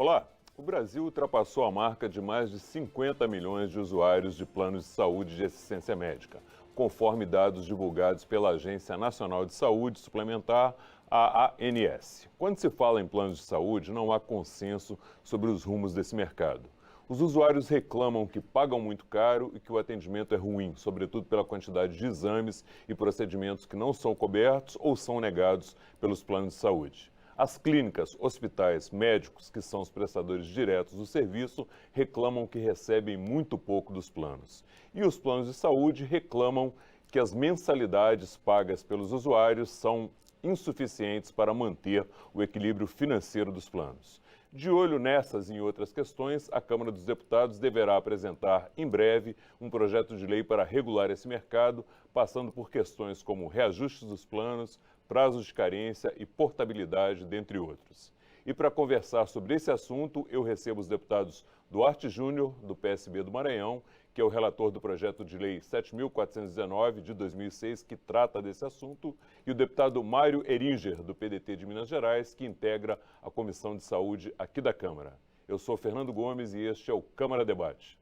Olá! O Brasil ultrapassou a marca de mais de 50 milhões de usuários de planos de saúde de assistência médica, conforme dados divulgados pela Agência Nacional de Saúde Suplementar, a ANS. Quando se fala em planos de saúde, não há consenso sobre os rumos desse mercado. Os usuários reclamam que pagam muito caro e que o atendimento é ruim, sobretudo pela quantidade de exames e procedimentos que não são cobertos ou são negados pelos planos de saúde. As clínicas, hospitais, médicos, que são os prestadores diretos do serviço, reclamam que recebem muito pouco dos planos. E os planos de saúde reclamam que as mensalidades pagas pelos usuários são insuficientes para manter o equilíbrio financeiro dos planos. De olho nessas e em outras questões, a Câmara dos Deputados deverá apresentar em breve um projeto de lei para regular esse mercado, passando por questões como reajustes dos planos, prazos de carência e portabilidade, dentre outros. E para conversar sobre esse assunto, eu recebo os deputados Duarte Júnior, do PSB do Maranhão, que é o relator do projeto de lei 7.419, de 2006, que trata desse assunto, e o deputado Mário Eringer, do PDT de Minas Gerais, que integra a Comissão de Saúde aqui da Câmara. Eu sou Fernando Gomes e este é o Câmara Debate.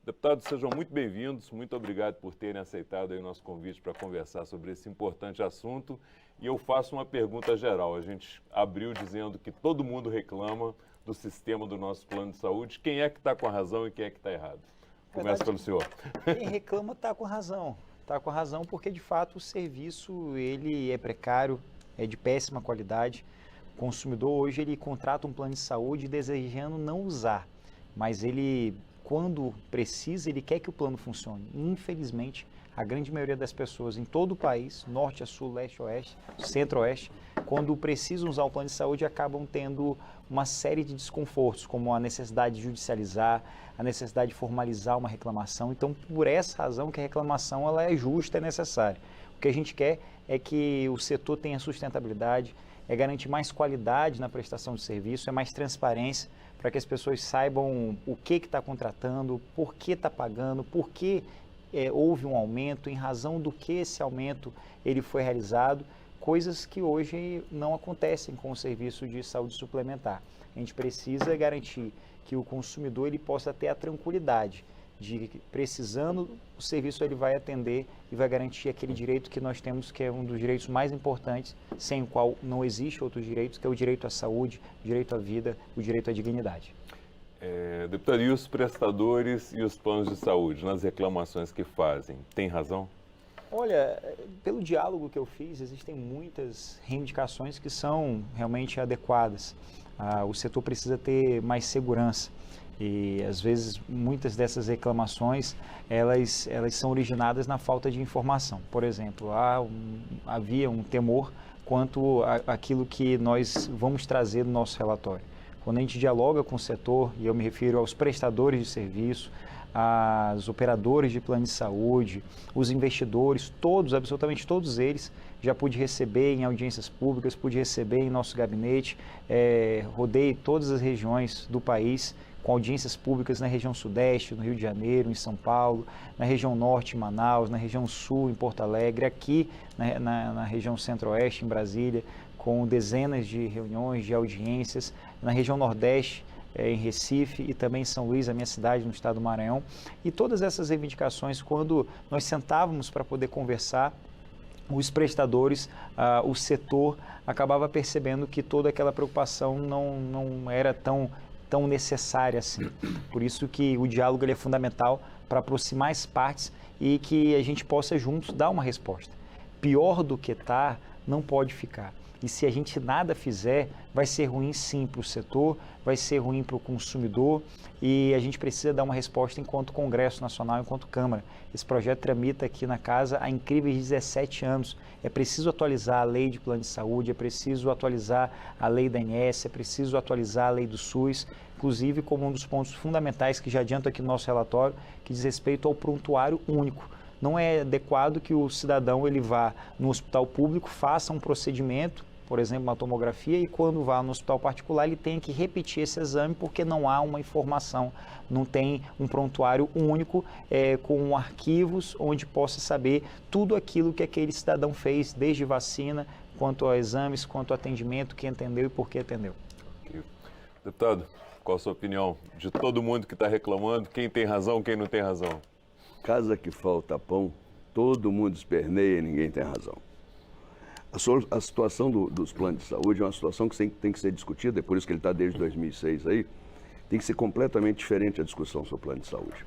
Deputados, sejam muito bem-vindos, muito obrigado por terem aceitado aí o nosso convite para conversar sobre esse importante assunto. E eu faço uma pergunta geral. A gente abriu dizendo que todo mundo reclama do sistema do nosso plano de saúde. Quem é que está com a razão e quem é que está errado? Começa pelo senhor. Quem reclama está com razão. Está com razão porque, de fato, o serviço ele é precário, é de péssima qualidade. O consumidor hoje ele contrata um plano de saúde desejando não usar, mas ele, quando precisa, ele quer que o plano funcione. Infelizmente, a grande maioria das pessoas em todo o país, norte a sul, leste a oeste, centro-oeste, quando precisam usar o plano de saúde, acabam tendo uma série de desconfortos, como a necessidade de judicializar, a necessidade de formalizar uma reclamação. Então, por essa razão que a reclamação ela é justa, é necessária. O que a gente quer é que o setor tenha sustentabilidade, é garantir mais qualidade na prestação de serviço, é mais transparência, para que as pessoas saibam o que está contratando, por que está pagando, por que houve um aumento, em razão do que esse aumento ele foi realizado, coisas que hoje não acontecem com o serviço de saúde suplementar. A gente precisa garantir que o consumidor ele possa ter a tranquilidade de que, precisando, o serviço ele vai atender e vai garantir aquele direito que nós temos, que é um dos direitos mais importantes, sem o qual não existe outros direitos, que é o direito à saúde, o direito à vida, o direito à dignidade. Deputado, e os prestadores e os planos de saúde, nas reclamações que fazem, tem razão? Olha, pelo diálogo que eu fiz, existem muitas reivindicações que são realmente adequadas. O setor precisa ter mais segurança e, às vezes, muitas dessas reclamações, elas são originadas na falta de informação. Por exemplo, havia um temor quanto àquilo que nós vamos trazer no nosso relatório. Quando a gente dialoga com o setor, e eu me refiro aos prestadores de serviço, aos operadores de plano de saúde, os investidores, todos, absolutamente todos eles, já pude receber em audiências públicas, pude receber em nosso gabinete, rodei todas as regiões do país, com audiências públicas na região sudeste, no Rio de Janeiro, em São Paulo, na região norte, em Manaus, na região sul, em Porto Alegre, aqui na região centro-oeste, em Brasília, com dezenas de reuniões, de audiências, na região nordeste, em Recife e também em São Luís, a minha cidade, no estado do Maranhão. E todas essas reivindicações, quando nós sentávamos para poder conversar, os prestadores, o setor, acabava percebendo que toda aquela preocupação não era tão necessária assim. Por isso que o diálogo ele é fundamental para aproximar as partes e que a gente possa juntos dar uma resposta. Pior do que está, não pode ficar. E se a gente nada fizer, vai ser ruim sim para o setor, vai ser ruim para o consumidor e a gente precisa dar uma resposta enquanto Congresso Nacional, enquanto Câmara. Esse projeto tramita aqui na Casa há incríveis 17 anos. É preciso atualizar a lei de plano de saúde, é preciso atualizar a lei da ANS, é preciso atualizar a lei do SUS, inclusive como um dos pontos fundamentais que já adianto aqui no nosso relatório, que diz respeito ao prontuário único. Não é adequado que o cidadão ele vá no hospital público, faça um procedimento, por exemplo, uma tomografia, e quando vá no hospital particular ele tem que repetir esse exame porque não há uma informação, não tem um prontuário único com arquivos onde possa saber tudo aquilo que aquele cidadão fez, desde vacina, quanto a exames, quanto a atendimento, quem atendeu e por que atendeu. Deputado, qual a sua opinião de todo mundo que está reclamando? Quem tem razão, quem não tem razão? Casa que falta pão, todo mundo esperneia e ninguém tem razão. A situação dos planos de saúde é uma situação que tem que ser discutida, é por isso que ele está desde 2006 aí, tem que ser completamente diferente a discussão sobre o plano de saúde.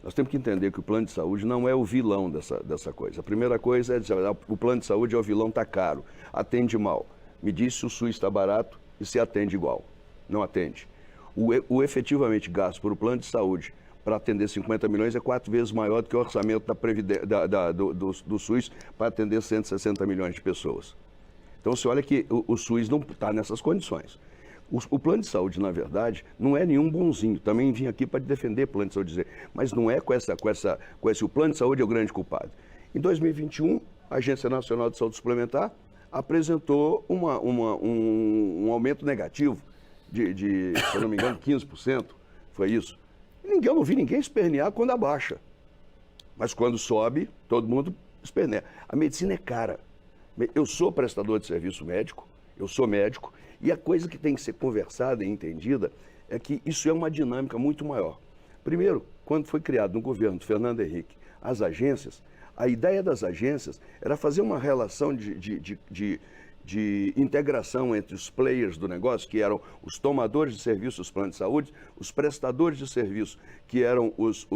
Nós temos que entender que o plano de saúde não é o vilão dessa coisa. A primeira coisa é dizer, o plano de saúde é o vilão, está caro, atende mal. Me diz se o SUS está barato e se atende igual. Não atende. O efetivamente gasto por o plano de saúde para atender 50 milhões é 4 vezes maior do que o orçamento do SUS para atender 160 milhões de pessoas. Então, você olha que o SUS não está nessas condições. O plano de saúde, na verdade, não é nenhum bonzinho. Também vim aqui para defender o plano de saúde, mas não é com esse o plano de saúde é o grande culpado. Em 2021, a Agência Nacional de Saúde Suplementar apresentou um aumento negativo de, se eu não me engano, 15%. Foi isso. Eu não vi ninguém espernear quando abaixa. Mas quando sobe, todo mundo esperneia. A medicina é cara. Eu sou prestador de serviço médico, eu sou médico, e a coisa que tem que ser conversada e entendida é que isso é uma dinâmica muito maior. Primeiro, quando foi criado no governo do Fernando Henrique as agências, a ideia das agências era fazer uma relação de integração entre os players do negócio, que eram os tomadores de serviço dos planos de saúde, os prestadores de serviço, que eram os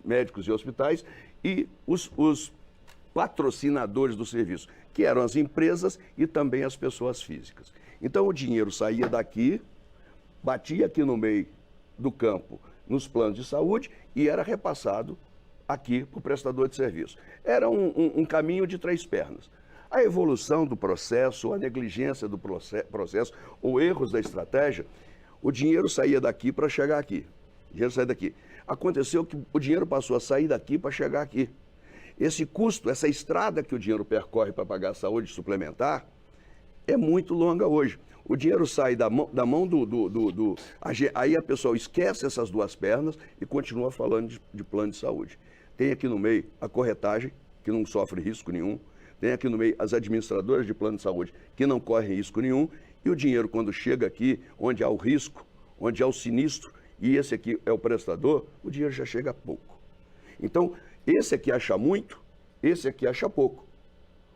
médicos e hospitais, e os patrocinadores do serviço, que eram as empresas e também as pessoas físicas. Então o dinheiro saía daqui, batia aqui no meio do campo, nos planos de saúde, e era repassado aqui para o prestador de serviço. Era um caminho de 3 pernas. A evolução do processo, a negligência do processo, ou erros da estratégia, o dinheiro saía daqui para chegar aqui. O dinheiro saía daqui. Aconteceu que o dinheiro passou a sair daqui para chegar aqui. Esse custo, essa estrada que o dinheiro percorre para pagar a saúde suplementar, é muito longa hoje. O dinheiro sai da mão Aí a pessoa esquece essas 2 pernas e continua falando de plano de saúde. Tem aqui no meio a corretagem, que não sofre risco nenhum. Tem aqui no meio as administradoras de plano de saúde, que não correm risco nenhum. E o dinheiro, quando chega aqui, onde há o risco, onde há o sinistro, e esse aqui é o prestador, o dinheiro já chega a pouco. Então, esse aqui acha muito, esse aqui acha pouco.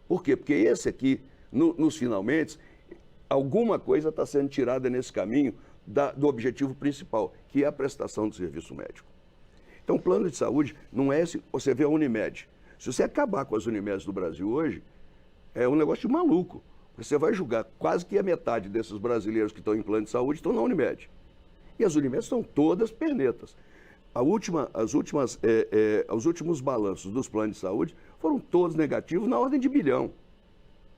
Por quê? Porque esse aqui, nos finalmente, alguma coisa está sendo tirada nesse caminho do objetivo principal, que é a prestação do serviço médico. Então, o plano de saúde não é esse. Você vê a Unimed. Se você acabar com as Unimedes do Brasil hoje, é um negócio de maluco. Você vai julgar quase que a metade desses brasileiros que estão em plano de saúde estão na Unimed. E as Unimedes estão todas pernetas. Os últimos balanços dos planos de saúde foram todos negativos na ordem de bilhão.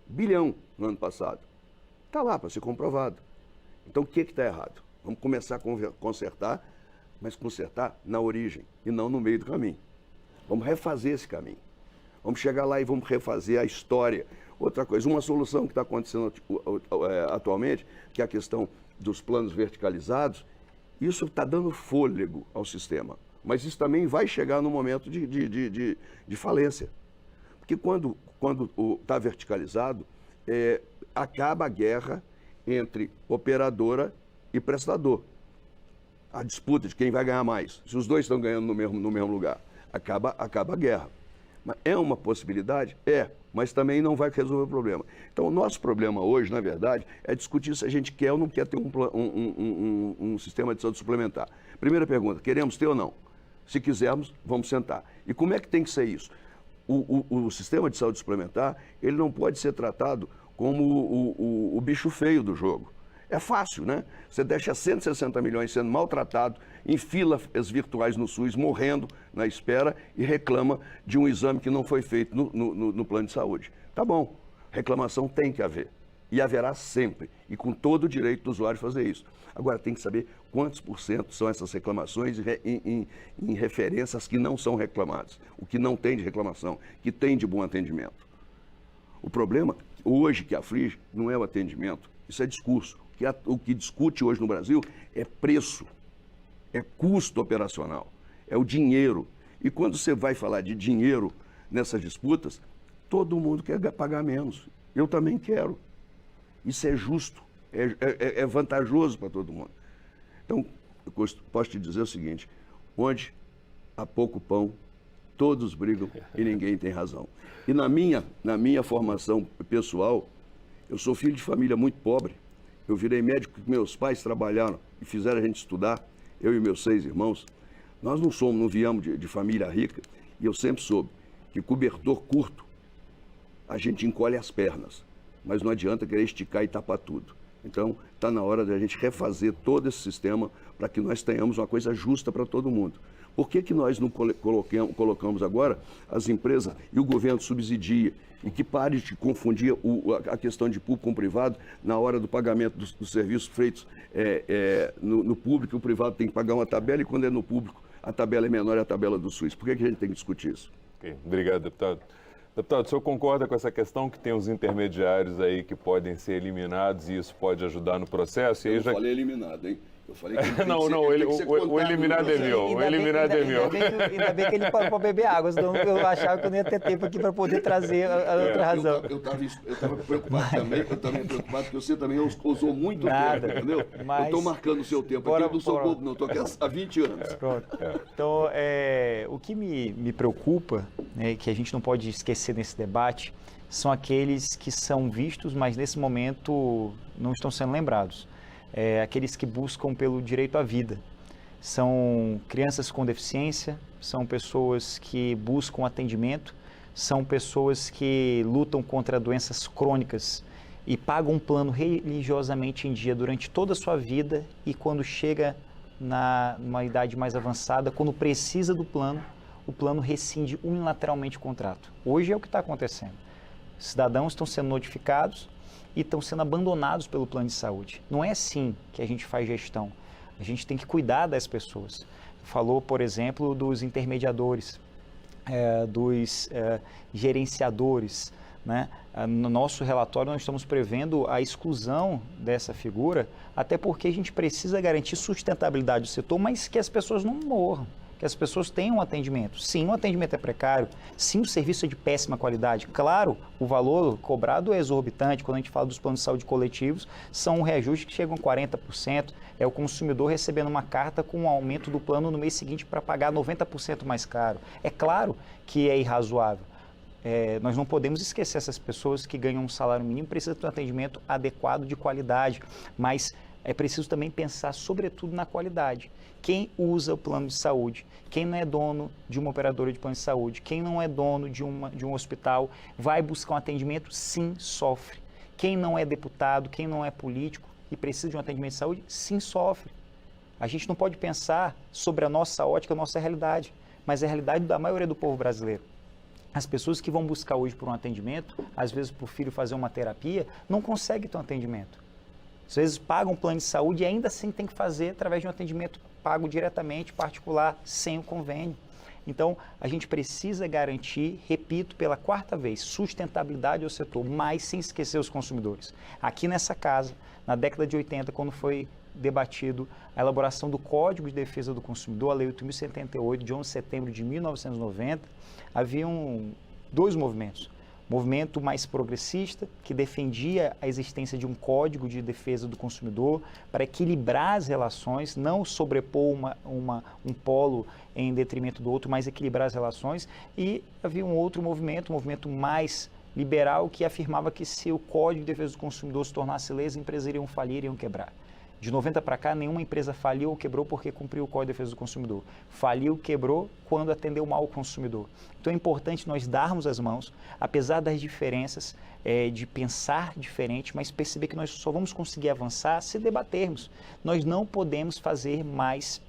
Bilhão no ano passado. Está lá para ser comprovado. Então o que está errado? Vamos começar a consertar, mas consertar na origem e não no meio do caminho. Vamos refazer esse caminho. Vamos chegar lá e vamos refazer a história. Outra coisa, uma solução que está acontecendo atualmente, que é a questão dos planos verticalizados, isso está dando fôlego ao sistema. Mas isso também vai chegar no momento de falência. Porque quando está verticalizado, acaba a guerra entre operadora e prestador. A disputa de quem vai ganhar mais. Se os dois estão ganhando no mesmo lugar, acaba a guerra. Mas é uma possibilidade? Mas também não vai resolver o problema. Então, o nosso problema hoje, na verdade, é discutir se a gente quer ou não quer ter um sistema de saúde suplementar. Primeira pergunta, queremos ter ou não? Se quisermos, vamos sentar. E como é que tem que ser isso? O sistema de saúde suplementar, ele não pode ser tratado como o bicho feio do jogo. É fácil, né? Você deixa 160 milhões sendo maltratado, em filas virtuais no SUS, morrendo na espera e reclama de um exame que não foi feito no plano de saúde. Tá bom, reclamação tem que haver. E haverá sempre, e com todo o direito do usuário fazer isso. Agora, tem que saber quantos % são essas reclamações em referências que não são reclamadas, o que não tem de reclamação, que tem de bom atendimento. O problema, hoje, que aflige, não é o atendimento, isso é discurso. O que discute hoje no Brasil é preço, é custo operacional, é o dinheiro. E quando você vai falar de dinheiro nessas disputas, todo mundo quer pagar menos. Eu também quero. Isso é justo, é vantajoso para todo mundo. Então, eu posso te dizer o seguinte, onde há pouco pão, todos brigam e ninguém tem razão. E na minha formação pessoal, eu sou filho de família muito pobre. Eu virei médico porque meus pais trabalharam e fizeram a gente estudar, eu e meus 6 irmãos. Nós não viemos de família rica, e eu sempre soube que cobertor curto, a gente encolhe as pernas, mas não adianta querer esticar e tapar tudo. Então, está na hora de a gente refazer todo esse sistema para que nós tenhamos uma coisa justa para todo mundo. Por que nós não colocamos agora as empresas e o governo subsidia e que pare de confundir a questão de público com privado na hora do pagamento dos serviços feitos no público, o privado tem que pagar uma tabela e quando é no público a tabela é menor e a tabela do SUS. Por que a gente tem que discutir isso? Okay. Obrigado, deputado. Deputado, o senhor concorda com essa questão que tem os intermediários aí que podem ser eliminados e isso pode ajudar no processo? Eu falei eliminado, hein? Eu falei que o eliminado é meu. O eliminado é meu. Ainda bem que ele parou para beber água, senão eu achava que eu não ia ter tempo aqui para poder trazer a outra razão. Eu estava preocupado também, porque você também usou muito tempo, entendeu? Mas, eu estou marcando o seu tempo aqui, eu não sou bobo, não, estou aqui há 20 anos. Pronto. Então, o que me preocupa, que a gente não pode esquecer nesse debate, são aqueles que são vistos, mas nesse momento não estão sendo lembrados. Aqueles que buscam pelo direito à vida. São crianças com deficiência, são pessoas que buscam atendimento, são pessoas que lutam contra doenças crônicas e pagam um plano religiosamente em dia durante toda a sua vida e quando chega numa idade mais avançada, quando precisa do plano, o plano rescinde unilateralmente o contrato. Hoje é o que está acontecendo. Cidadãos estão sendo notificados e estão sendo abandonados pelo plano de saúde. Não é assim que a gente faz gestão. A gente tem que cuidar das pessoas. Falou, por exemplo, dos intermediadores, dos gerenciadores, né? No nosso relatório nós estamos prevendo a exclusão dessa figura, até porque a gente precisa garantir sustentabilidade do setor, mas que as pessoas não morram, que as pessoas tenham um atendimento. Sim, o atendimento é precário, sim, o serviço é de péssima qualidade. Claro, o valor cobrado é exorbitante. Quando a gente fala dos planos de saúde coletivos, são reajustes que chegam a 40%. É o consumidor recebendo uma carta com um aumento do plano no mês seguinte para pagar 90% mais caro. É claro que é irrazoável. Nós não podemos esquecer essas pessoas que ganham um salário mínimo, precisam de um atendimento adequado de qualidade, mas é preciso também pensar sobretudo na qualidade. Quem usa o plano de saúde, quem não é dono de uma operadora de plano de saúde, quem não é dono de um hospital, vai buscar um atendimento, sim, sofre. Quem não é deputado, quem não é político e precisa de um atendimento de saúde, sim, sofre. A gente não pode pensar sobre a nossa ótica, a nossa realidade, mas a realidade da maioria do povo brasileiro. As pessoas que vão buscar hoje por um atendimento, às vezes para o filho fazer uma terapia, não conseguem ter um atendimento. Às vezes pagam um plano de saúde e ainda assim tem que fazer através de um atendimento pago diretamente, particular, sem o convênio. Então, a gente precisa garantir, repito pela 4ª vez, sustentabilidade ao setor, mas sem esquecer os consumidores. Aqui nessa casa, na década de 80, quando foi debatido a elaboração do Código de Defesa do Consumidor, a Lei 8.078, de 11 de setembro de 1990, haviam 2 movimentos. Movimento mais progressista, que defendia a existência de um código de defesa do consumidor para equilibrar as relações, não sobrepor um polo em detrimento do outro, mas equilibrar as relações. E havia um outro movimento, um movimento mais liberal, que afirmava que se o Código de Defesa do Consumidor se tornasse lei, as empresas iriam falir, iriam quebrar. De 90 para cá, nenhuma empresa faliu ou quebrou porque cumpriu o Código de Defesa do Consumidor. Faliu, quebrou quando atendeu mal o consumidor. Então é importante nós darmos as mãos, apesar das diferenças, de pensar diferente, mas perceber que nós só vamos conseguir avançar se debatermos. Nós não podemos fazer mais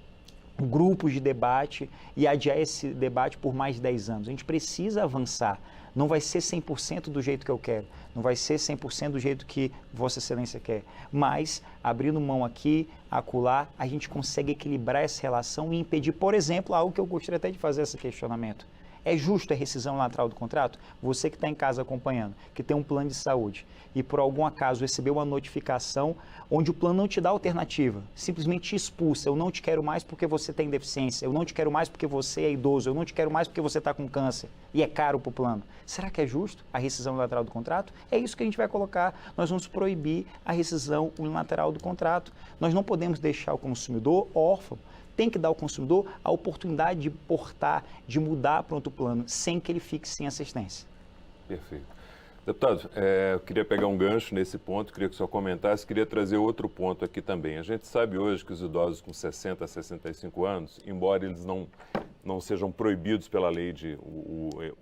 grupos de debate e adiar esse debate por mais de 10 anos. A gente precisa avançar. Não vai ser 100% do jeito que eu quero, não vai ser 100% do jeito que Vossa Excelência quer, mas abrindo mão aqui, acolá, a gente consegue equilibrar essa relação e impedir, por exemplo, algo que eu gostaria até de fazer esse questionamento. É justo a rescisão lateral do contrato? Você que está em casa acompanhando, que tem um plano de saúde e por algum acaso recebeu uma notificação onde o plano não te dá alternativa, simplesmente te expulsa, eu não te quero mais porque você tem deficiência, eu não te quero mais porque você é idoso, eu não te quero mais porque você está com câncer e é caro para o plano. Será que é justo a rescisão unilateral do contrato? É isso que a gente vai colocar, nós vamos proibir a rescisão unilateral do contrato. Nós não podemos deixar o consumidor órfão. Tem que dar ao consumidor a oportunidade de portar, de mudar para outro plano, sem que ele fique sem assistência. Perfeito. Deputado, eu queria pegar um gancho nesse ponto, queria que o senhor comentasse, queria trazer outro ponto aqui também. A gente sabe hoje que os idosos com 60 a 65 anos, embora eles não sejam proibidos pela lei,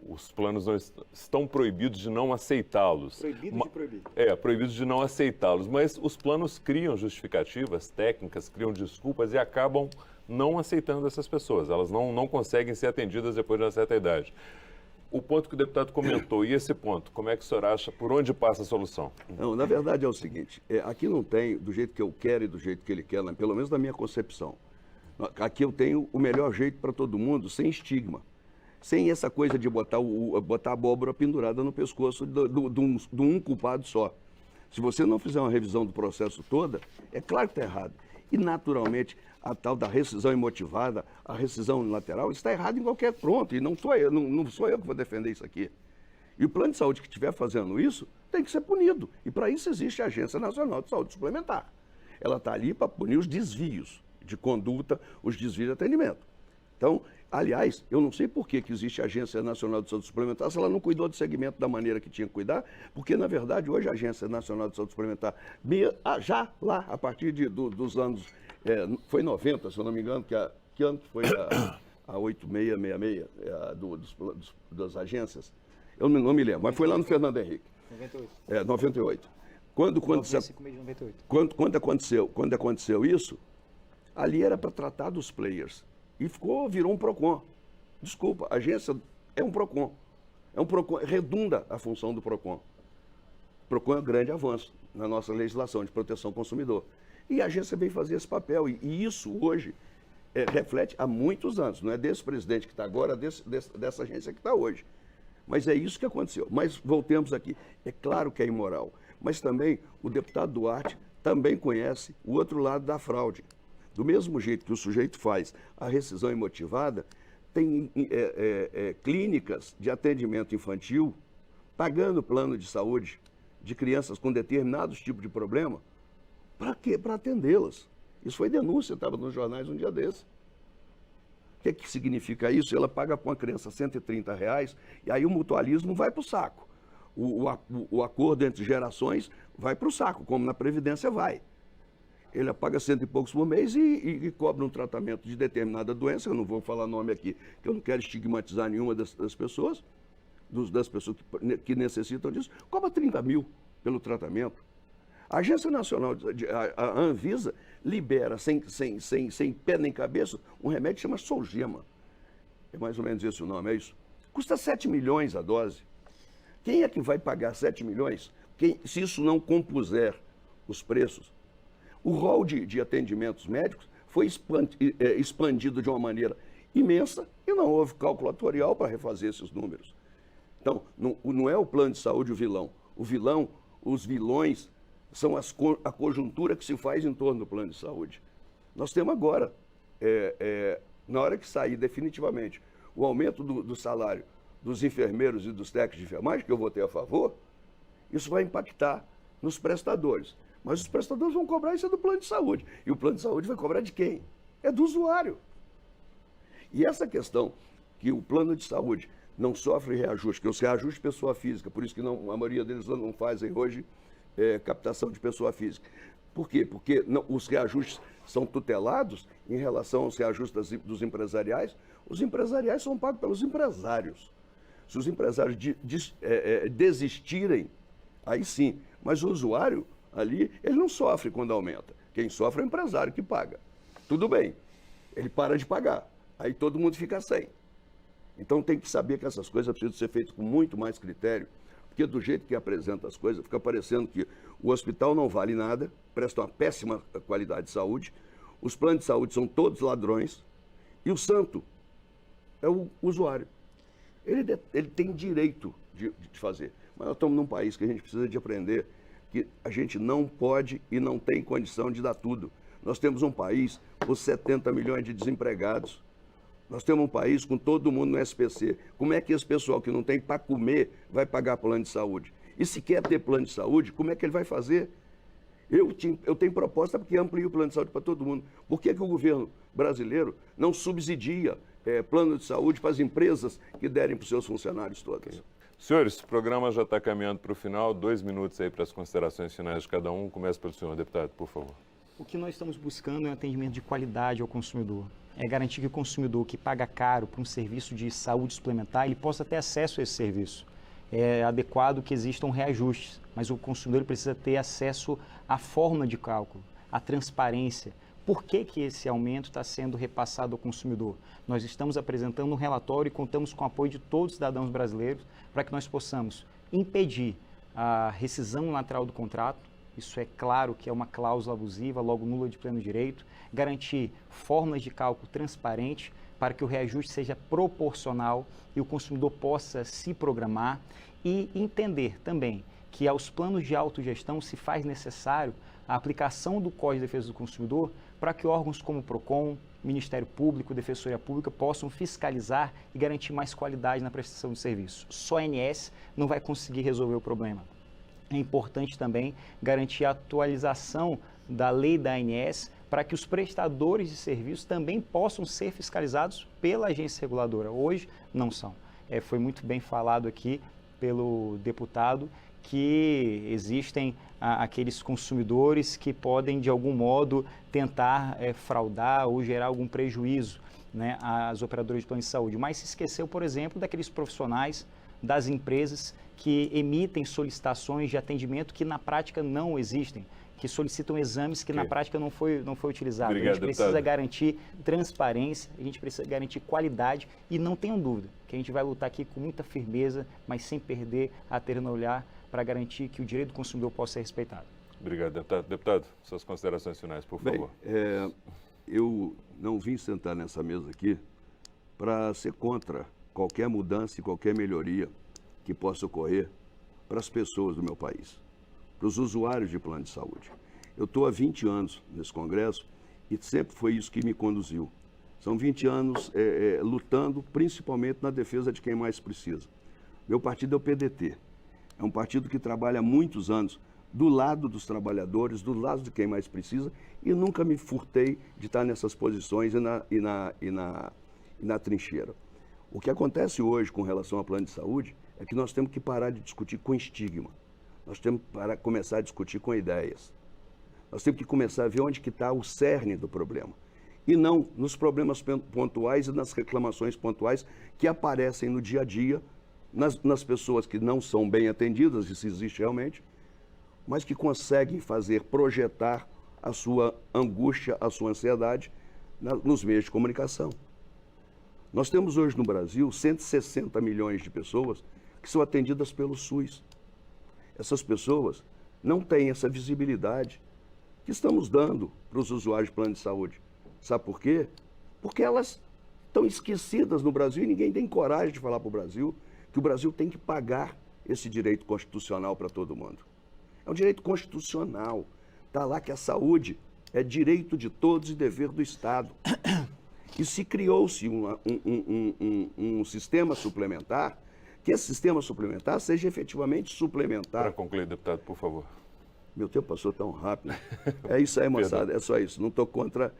os planos não estão proibidos de não aceitá-los. Proibido de proibir. Proibidos de não aceitá-los, mas os planos criam justificativas técnicas, criam desculpas e acabam não aceitando essas pessoas. Elas não conseguem ser atendidas depois de uma certa idade. O ponto que o deputado comentou, e esse ponto, como é que o senhor acha, por onde passa a solução? Não, na verdade é o seguinte, aqui não tem do jeito que eu quero e do jeito que ele quer, pelo menos na minha concepção. Aqui eu tenho o melhor jeito para todo mundo, sem estigma. Sem essa coisa de botar a abóbora pendurada no pescoço de um culpado só. Se você não fizer uma revisão do processo toda, é claro que está errado. E, naturalmente, a tal da rescisão imotivada, a rescisão unilateral, está errado em qualquer pronto. E não sou eu que vou defender isso aqui. E o plano de saúde que estiver fazendo isso tem que ser punido. E para isso existe a Agência Nacional de Saúde Suplementar. Ela está ali para punir os desvios de conduta, os desvios de atendimento. Então, aliás, eu não sei por que existe a Agência Nacional de Saúde Suplementar se ela não cuidou do segmento da maneira que tinha que cuidar, porque, na verdade, hoje a Agência Nacional de Saúde Suplementar, já lá, a partir dos anos, foi 90, se eu não me engano, que ano que foi a 8666 das agências? Eu não me lembro, mas foi lá no Fernando Henrique. 98. 98. Quando aconteceu isso, ali era para tratar dos players. E virou um PROCON. Desculpa, a agência é um PROCON. Redunda a função do PROCON. O PROCON é um grande avanço na nossa legislação de proteção ao consumidor. E a agência vem fazer esse papel. E isso hoje reflete há muitos anos. Não é desse presidente que está agora, dessa agência que está hoje. Mas é isso que aconteceu. Mas voltemos aqui. É claro que é imoral. Mas também o deputado Duarte também conhece o outro lado da fraude. Do mesmo jeito que o sujeito faz a rescisão imotivada, tem clínicas de atendimento infantil pagando plano de saúde de crianças com determinados tipos de problema. Para quê? Para atendê-las. Isso foi denúncia, estava nos jornais um dia desse. O que significa isso? Ela paga para uma criança R$130 e aí o mutualismo vai para o saco. O acordo entre gerações vai para o saco, como na Previdência vai. Ele paga 100 e poucos por mês e cobra um tratamento de determinada doença, eu não vou falar nome aqui, que eu não quero estigmatizar nenhuma das pessoas, das pessoas que necessitam disso, cobra 30 mil pelo tratamento. A Agência Nacional, a Anvisa, libera sem pé nem cabeça um remédio que chama Solgema. É mais ou menos esse o nome, é isso? Custa 7 milhões a dose. Quem é que vai pagar 7 milhões se isso não compuser os preços? O rol de atendimentos médicos foi expandido de uma maneira imensa e não houve cálculo atuarial para refazer esses números. Então, não é o plano de saúde o vilão. Os vilões são a conjuntura que se faz em torno do plano de saúde. Nós temos agora, na hora que sair definitivamente o aumento do salário dos enfermeiros e dos técnicos de enfermagem, que eu votei a favor, isso vai impactar nos prestadores. Mas os prestadores vão cobrar isso do plano de saúde. E o plano de saúde vai cobrar de quem? É do usuário. E essa questão que o plano de saúde não sofre reajuste, que os reajustes de pessoa física, por isso que a maioria deles não fazem hoje captação de pessoa física. Por quê? Porque os reajustes são tutelados em relação aos reajustes dos empresariais. Os empresariais são pagos pelos empresários. Se os empresários desistirem, aí sim. Mas o usuário ali, ele não sofre quando aumenta. Quem sofre é o empresário que paga. Tudo bem, ele para de pagar. Aí todo mundo fica sem. Então tem que saber que essas coisas precisam ser feitas com muito mais critério, porque do jeito que apresenta as coisas, fica parecendo que o hospital não vale nada, presta uma péssima qualidade de saúde, os planos de saúde são todos ladrões, e o santo é o usuário. Ele tem direito de fazer. Mas nós estamos num país que a gente precisa de aprender que a gente não pode e não tem condição de dar tudo. Nós temos um país com 70 milhões de desempregados. Nós temos um país com todo mundo no SPC. Como é que esse pessoal que não tem para comer vai pagar plano de saúde? E se quer ter plano de saúde, como é que ele vai fazer? Eu tenho proposta porque amplia o plano de saúde para todo mundo. Por que o governo brasileiro não subsidia plano de saúde para as empresas que derem para os seus funcionários todos? Senhores, o programa já está caminhando para o final. 2 minutos aí para as considerações finais de cada um. Começa pelo senhor, deputado, por favor. O que nós estamos buscando é um atendimento de qualidade ao consumidor. É garantir que o consumidor que paga caro por um serviço de saúde suplementar, ele possa ter acesso a esse serviço. É adequado que existam reajustes, mas o consumidor precisa ter acesso à fórmula de cálculo, à transparência. Por que esse aumento está sendo repassado ao consumidor? Nós estamos apresentando um relatório e contamos com o apoio de todos os cidadãos brasileiros para que nós possamos impedir a rescisão unilateral do contrato. Isso é claro que é uma cláusula abusiva, logo nula de pleno direito. Garantir fórmulas de cálculo transparentes para que o reajuste seja proporcional e o consumidor possa se programar e entender também que aos planos de autogestão se faz necessário a aplicação do Código de Defesa do Consumidor para que órgãos como o PROCON, Ministério Público, Defensoria Pública possam fiscalizar e garantir mais qualidade na prestação de serviço. Só a ANS não vai conseguir resolver o problema. É importante também garantir a atualização da lei da ANS para que os prestadores de serviços também possam ser fiscalizados pela agência reguladora. Hoje não são. Foi muito bem falado aqui pelo deputado que existem aqueles consumidores que podem, de algum modo, tentar fraudar ou gerar algum prejuízo, né, às operadoras de plano de saúde. Mas se esqueceu, por exemplo, daqueles profissionais das empresas que emitem solicitações de atendimento que na prática não existem, que solicitam exames que na prática não foi utilizado. Obrigado, a gente precisa deputado. Garantir transparência, a gente precisa garantir qualidade e não tenham dúvida que a gente vai lutar aqui com muita firmeza, mas sem perder a terra no olhar para garantir que o direito do consumidor possa ser respeitado. Obrigado, deputado. Deputado, suas considerações finais, por favor. Bem, eu não vim sentar nessa mesa aqui para ser contra qualquer mudança e qualquer melhoria que possa ocorrer para as pessoas do meu país, para os usuários de plano de saúde. Eu estou há 20 anos nesse Congresso e sempre foi isso que me conduziu. São 20 anos lutando principalmente na defesa de quem mais precisa. Meu partido é o PDT. É um partido que trabalha há muitos anos do lado dos trabalhadores, do lado de quem mais precisa, e nunca me furtei de estar nessas posições e na trincheira. O que acontece hoje com relação ao plano de saúde é que nós temos que parar de discutir com estigma. Nós temos que começar a discutir com ideias. Nós temos que começar a ver onde que está o cerne do problema. E não nos problemas pontuais e nas reclamações pontuais que aparecem no dia a dia, nas pessoas que não são bem atendidas, isso existe realmente, mas que conseguem projetar a sua angústia, a sua ansiedade nos meios de comunicação. Nós temos hoje no Brasil 160 milhões de pessoas que são atendidas pelo SUS. Essas pessoas não têm essa visibilidade que estamos dando para os usuários de plano de saúde. Sabe por quê? Porque elas estão esquecidas no Brasil e ninguém tem coragem de falar para o Brasil que o Brasil tem que pagar esse direito constitucional para todo mundo. É um direito constitucional. Está lá que a saúde é direito de todos e dever do Estado. E se criou-se um sistema suplementar, que esse sistema suplementar seja efetivamente suplementar. Para concluir, deputado, por favor. Meu tempo passou tão rápido. É isso aí, moçada. É só isso. Não estou contra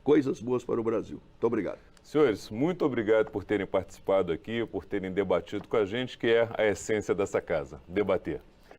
coisas boas para o Brasil. Muito obrigado. Senhores, muito obrigado por terem participado aqui, por terem debatido com a gente, que é a essência dessa casa, debater.